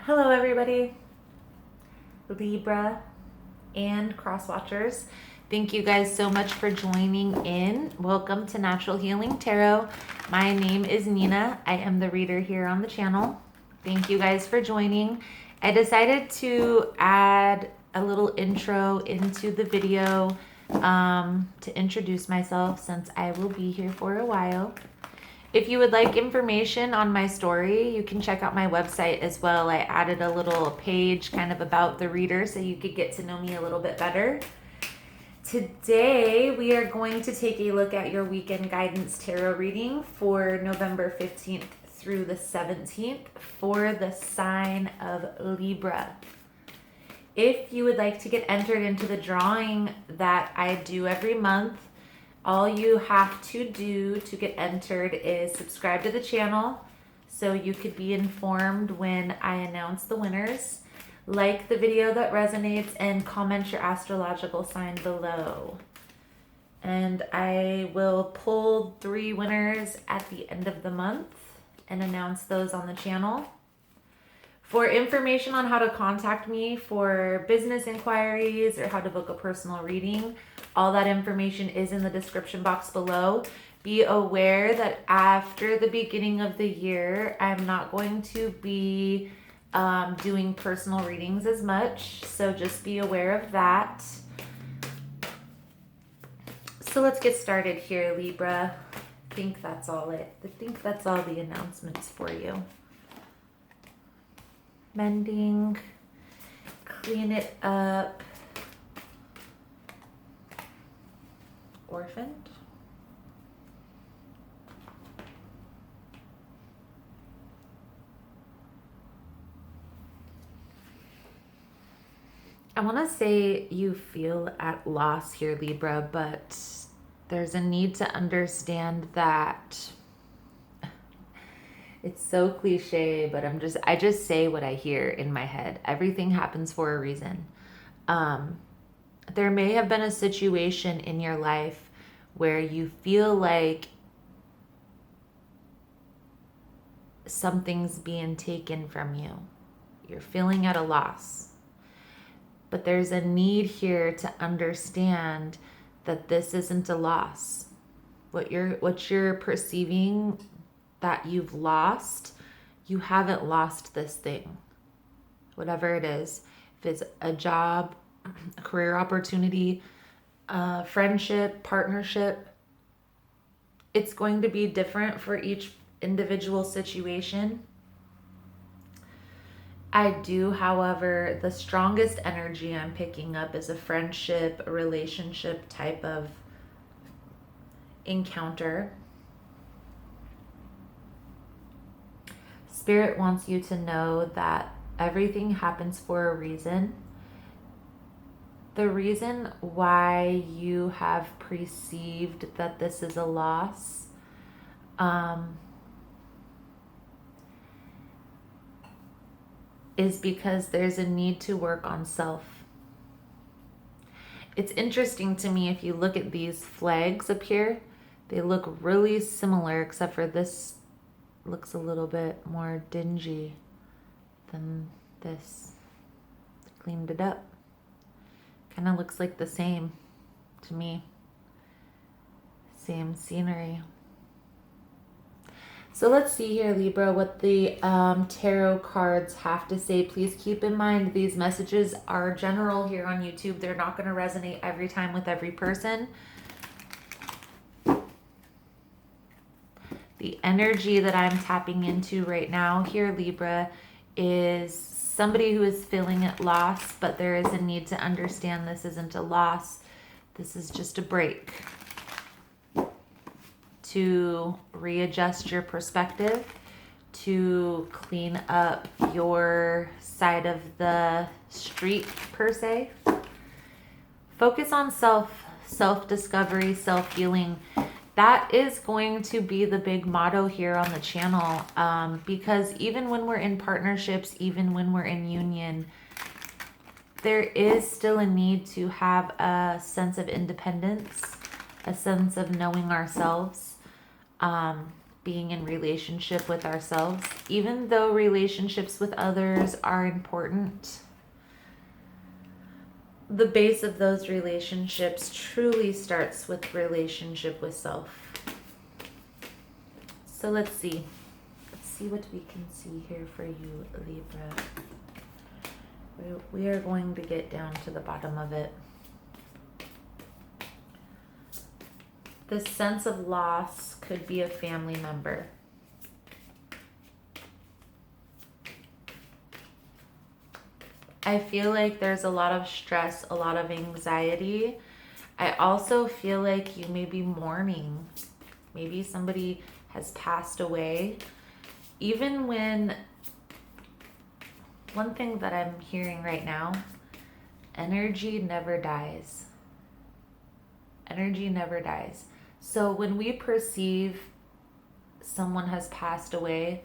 Hello everybody, Libra and cross watchers. Thank you guys so much for joining in. Welcome to Natural Healing Tarot. My name is Nina. I am the reader here on the channel. Thank you guys for joining. I decided to add a little intro into the video to introduce myself since I will be here for a while. If you would like information on my story, you can check out my website as well. I added a little page kind of about the reader so you could get to know me a little bit better. Today, we are going to take a look at your weekend guidance tarot reading for November 15th through the 17th for the sign of Libra. If you would like to get entered into the drawing that I do every month, all you have to do to get entered is subscribe to the channel so you could be informed when I announce the winners. Like the video that resonates and comment your astrological sign below. And I will pull 3 winners at the end of the month and announce those on the channel. For information on how to contact me for business inquiries or how to book a personal reading, all that information is in the description box below. Be aware that after the beginning of the year, I'm not going to be doing personal readings as much, so just be aware of that. So let's get started here, Libra. I think that's all the announcements for you. Mending, clean it up, orphaned. I want to say you feel at loss here, Libra, but there's a need to understand that it's so cliche, but I just say what I hear in my head. Everything happens for a reason. There may have been a situation in your life where you feel like something's being taken from you. You're feeling at a loss. But there's a need here to understand that this isn't a loss. What you're perceiving that you've lost, you haven't lost this thing. Whatever it is, if it's a job, a career opportunity, a friendship, partnership, it's going to be different for each individual situation. I do, however, the strongest energy I'm picking up is a friendship, a relationship type of encounter. Spirit wants you to know that everything happens for a reason. The reason why you have perceived that this is a loss, is because there's a need to work on self. It's interesting to me, if you look at these flags up here, they look really similar, except for this looks a little bit more dingy than this. Cleaned it up. Kind of looks like the same to me. Same scenery. So let's see here, Libra, what the tarot cards have to say. Please keep in mind these messages are general here on YouTube. They're not going to resonate every time with every person. The energy that I'm tapping into right now here, Libra, is somebody who is feeling at loss, but there is a need to understand this isn't a loss. This is just a break to readjust your perspective, to clean up your side of the street, per se. Focus on self-discovery, self-healing. That is going to be the big motto here on the channel, because even when we're in partnerships, even when we're in union, there is still a need to have a sense of independence, a sense of knowing ourselves. being in relationship with ourselves. Even though relationships with others are important, the base of those relationships truly starts with relationship with self. So let's see. Let's see what we can see here for you, Libra. We are going to get down to the bottom of it. This sense of loss could be a family member. I feel like there's a lot of stress, a lot of anxiety. I also feel like you may be mourning. Maybe somebody has passed away. Even when, one thing that I'm hearing right now, energy never dies. Energy never dies. So when we perceive someone has passed away,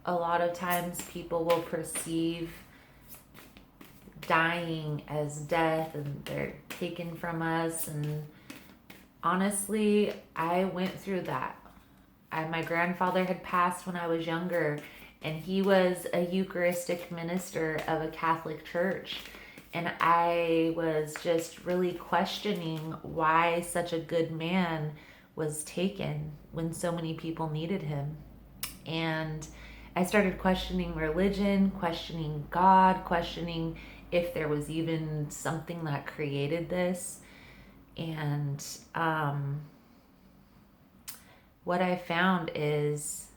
a lot of times people will perceive dying as death and they're taken from us. And honestly, I went through that. My grandfather had passed when I was younger, and he was a Eucharistic minister of a Catholic church. And I was just really questioning why such a good man was taken when so many people needed him. And I started questioning religion, questioning God, questioning if there was even something that created this. And what I found is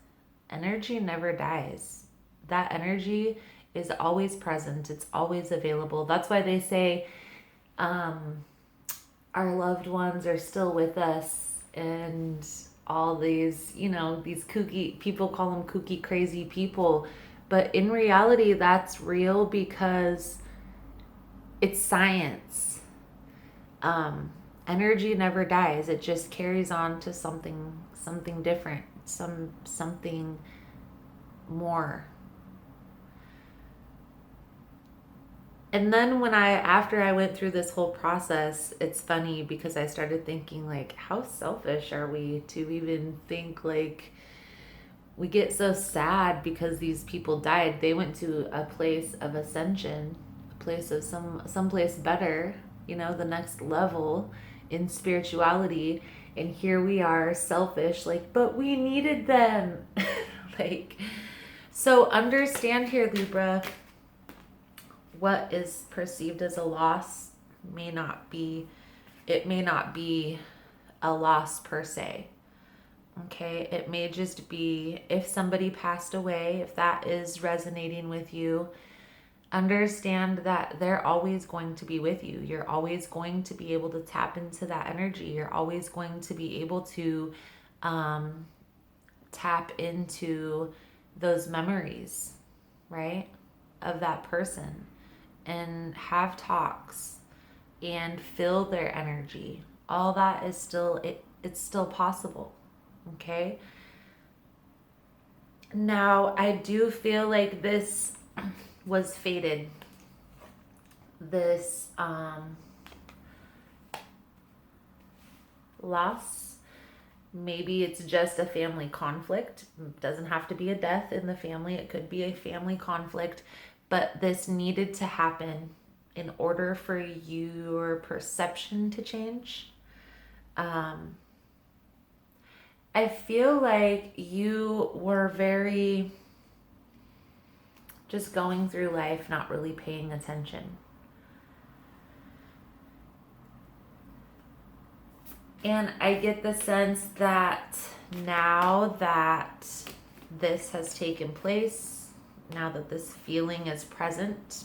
energy never dies. That energy is always present. It's always available. That's why they say our loved ones are still with us, and all these, these kooky, people call them kooky, crazy people. But in reality, that's real because it's science. Energy never dies. It just carries on to something different, something more. And then after I went through this whole process, it's funny because I started thinking, like, how selfish are we to even think, like, we get so sad because these people died. They went to a place of ascension, a place of someplace better, the next level in spirituality. And here we are, selfish, like, but we needed them. So understand here, Libra, what is perceived as a loss may not be a loss per se. Okay, it may just be if somebody passed away, if that is resonating with you, understand that they're always going to be with you. You're always going to be able to tap into that energy. You're always going to be able to tap into those memories, right, of that person, and have talks and feel their energy. All that is still, it's still possible. Okay. Now, I do feel like this was fated. This loss, maybe it's just a family conflict. It doesn't have to be a death in the family. It could be a family conflict, but this needed to happen in order for your perception to change. I feel like you were very just going through life, not really paying attention. And I get the sense that now that this has taken place, now that this feeling is present,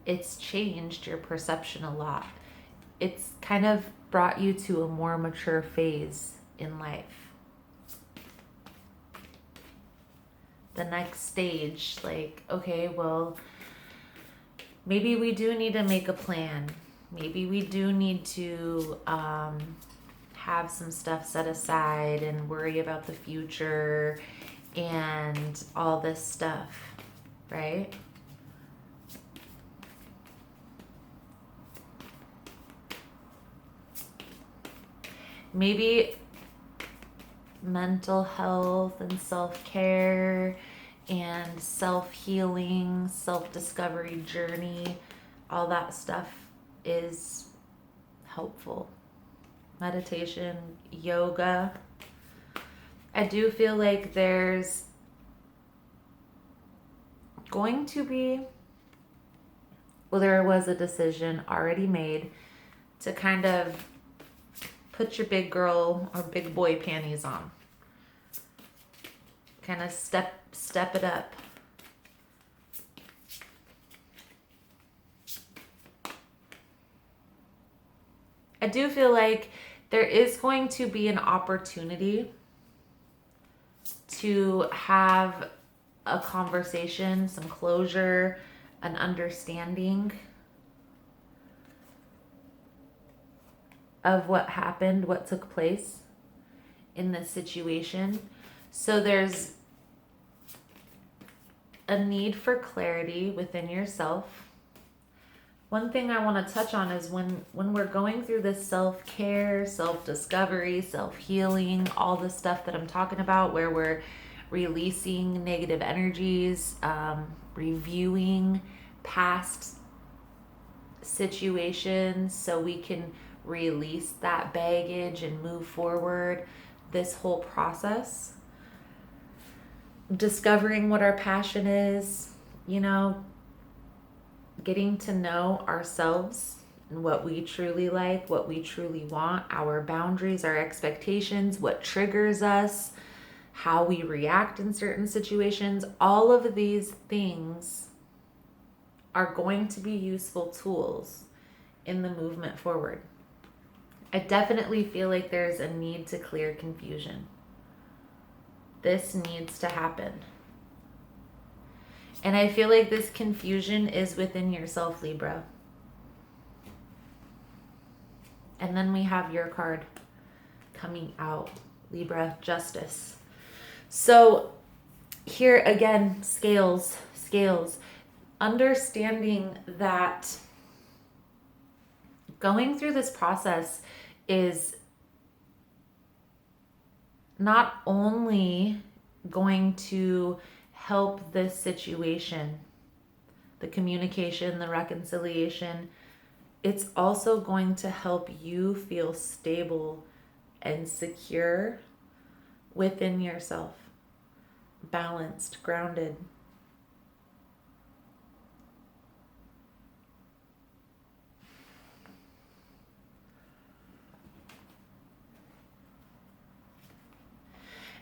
it's changed your perception a lot. It's kind of brought you to a more mature phase in life. The next stage, like, okay, well, maybe we do need to make a plan. Maybe we do need to have some stuff set aside and worry about the future and all this stuff, right? Maybe mental health and self-care and self-healing, self-discovery journey, all that stuff is helpful. Meditation, yoga. I do feel like there's going to be, well, there was a decision already made to kind of put your big girl or big boy panties on. Kind of step it up. I do feel like there is going to be an opportunity to have a conversation, some closure, an understanding of what happened, what took place in this situation. So there's a need for clarity within yourself. One thing I want to touch on is when we're going through this self-care, self-discovery, self-healing, all the stuff that I'm talking about, where we're releasing negative energies, reviewing past situations so we can release that baggage and move forward, this whole process. Discovering what our passion is, getting to know ourselves and what we truly like, what we truly want, our boundaries, our expectations, what triggers us, how we react in certain situations. All of these things are going to be useful tools in the movement forward. I definitely feel like there's a need to clear confusion. This needs to happen. And I feel like this confusion is within yourself, Libra. And then we have your card coming out, Libra, Justice. So here again, scales. Understanding that going through this process is not only going to help this situation, the communication, the reconciliation, it's also going to help you feel stable and secure within yourself, balanced, grounded.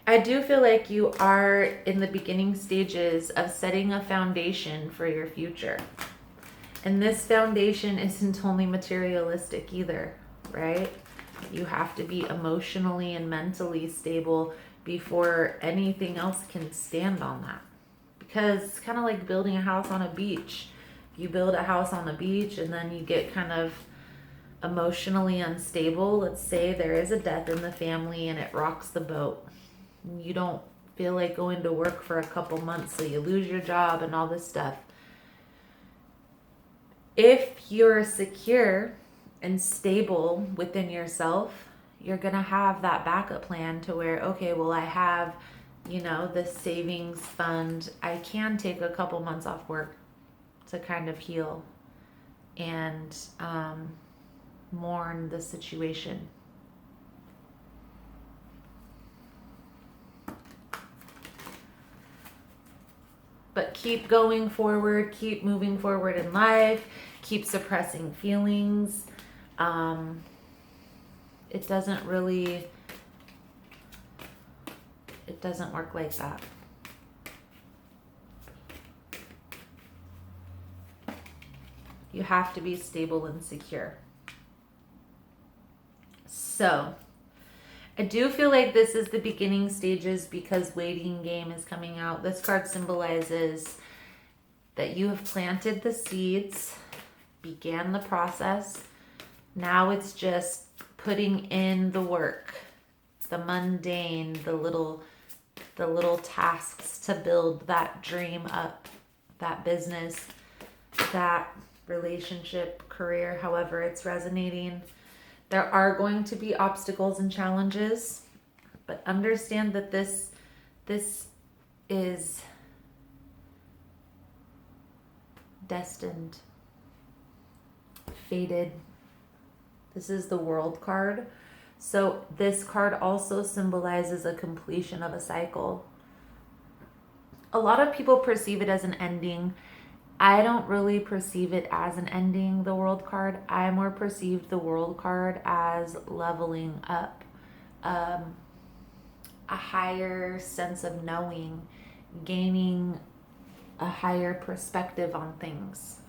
I do feel like you are in the beginning stages of setting a foundation for your future. And this foundation isn't only materialistic either, right? You have to be emotionally and mentally stable before anything else can stand on that. Because it's kind of like building a house on a beach. You build a house on the beach and then you get kind of emotionally unstable. Let's say there is a death in the family and it rocks the boat. You don't feel like going to work for a couple months, so you lose your job and all this stuff. If you're secure and stable within yourself, you're going to have that backup plan to where, okay, well, I have, this savings fund. I can take a couple months off work to kind of heal and mourn the situation. But keep going forward, keep moving forward in life, keep suppressing feelings. It doesn't work like that. You have to be stable and secure. So, I do feel like this is the beginning stages because waiting game is coming out. This card symbolizes that you have planted the seeds, began the process. Now it's just putting in the work, the mundane, the little tasks to build that dream up, that business, that relationship, career, however it's resonating. There are going to be obstacles and challenges. But understand that this is destined, fated. This is the World card. So this card also symbolizes a completion of a cycle. A lot of people perceive it as an ending. I don't really perceive it as an ending, the World card. I more perceive the World card as leveling up, a higher sense of knowing, gaining a higher perspective on things.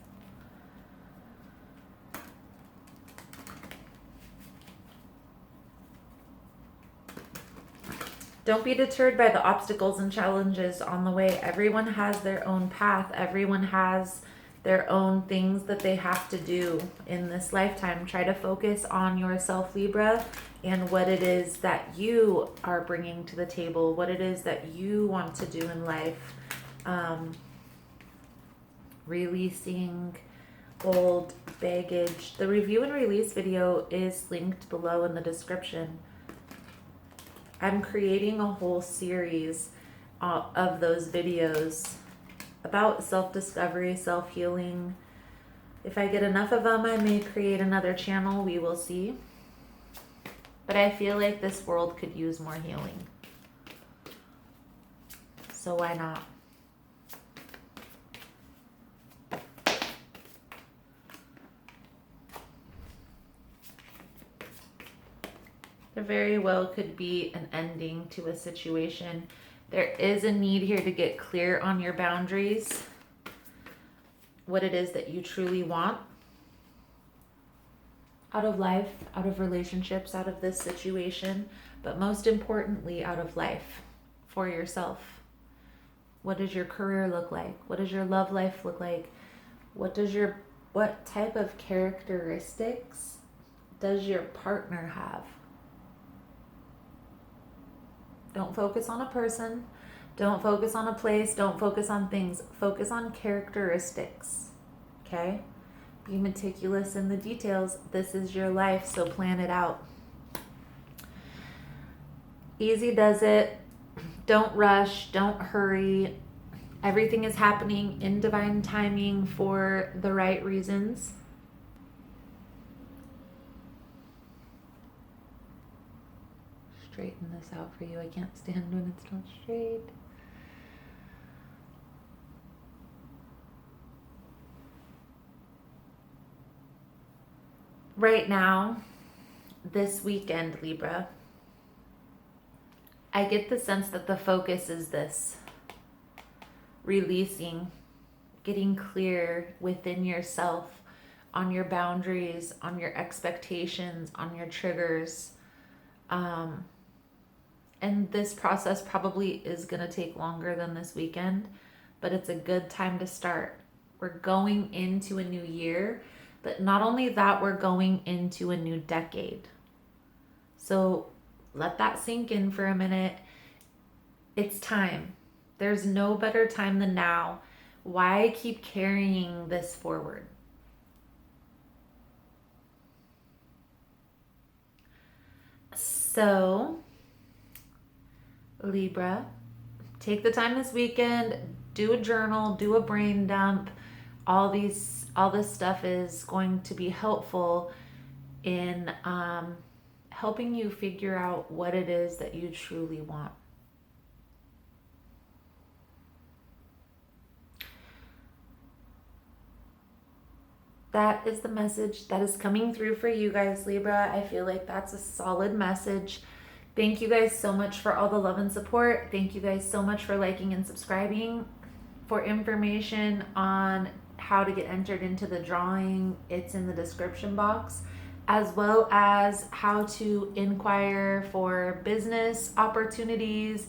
Don't be deterred by the obstacles and challenges on the way. Everyone has their own path. Everyone has their own things that they have to do in this lifetime. Try to focus on yourself, Libra, and what it is that you are bringing to the table, what it is that you want to do in life. Releasing old baggage. The review and release video is linked below in the description. I'm creating a whole series of those videos about self-discovery, self-healing. If I get enough of them, I may create another channel. We will see. But I feel like this world could use more healing. So why not? There very well could be an ending to a situation. There is a need here to get clear on your boundaries, what it is that you truly want out of life, out of relationships, out of this situation, but most importantly, out of life for yourself. What does your career look like? What does your love life look like? What type of characteristics does your partner have? Don't focus on a person. Don't focus on a place. Don't focus on things. Focus on characteristics. Okay? Be meticulous in the details. This is your life, so plan it out. Easy does it. Don't rush. Don't hurry. Everything is happening in divine timing for the right reasons. Straighten this out for you. I can't stand when it's not straight. Right now, this weekend, Libra, I get the sense that the focus is this. Releasing, getting clear within yourself on your boundaries, on your expectations, on your triggers. And this process probably is going to take longer than this weekend, but it's a good time to start. We're going into a new year, but not only that, we're going into a new decade. So let that sink in for a minute. It's time. There's no better time than now. Why keep carrying this forward? So, Libra, take the time this weekend, do a journal, do a brain dump. All this stuff is going to be helpful in helping you figure out what it is that you truly want. That is the message that is coming through for you guys, Libra. I feel like that's a solid message. Thank you guys so much for all the love and support. Thank you guys so much for liking and subscribing. For information on how to get entered into the drawing, it's in the description box, as well as how to inquire for business opportunities,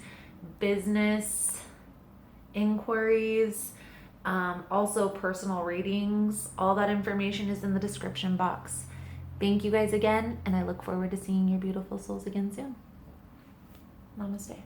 business inquiries, also personal readings. All that information is in the description box. Thank you guys again, and I look forward to seeing your beautiful souls again soon. Namaste.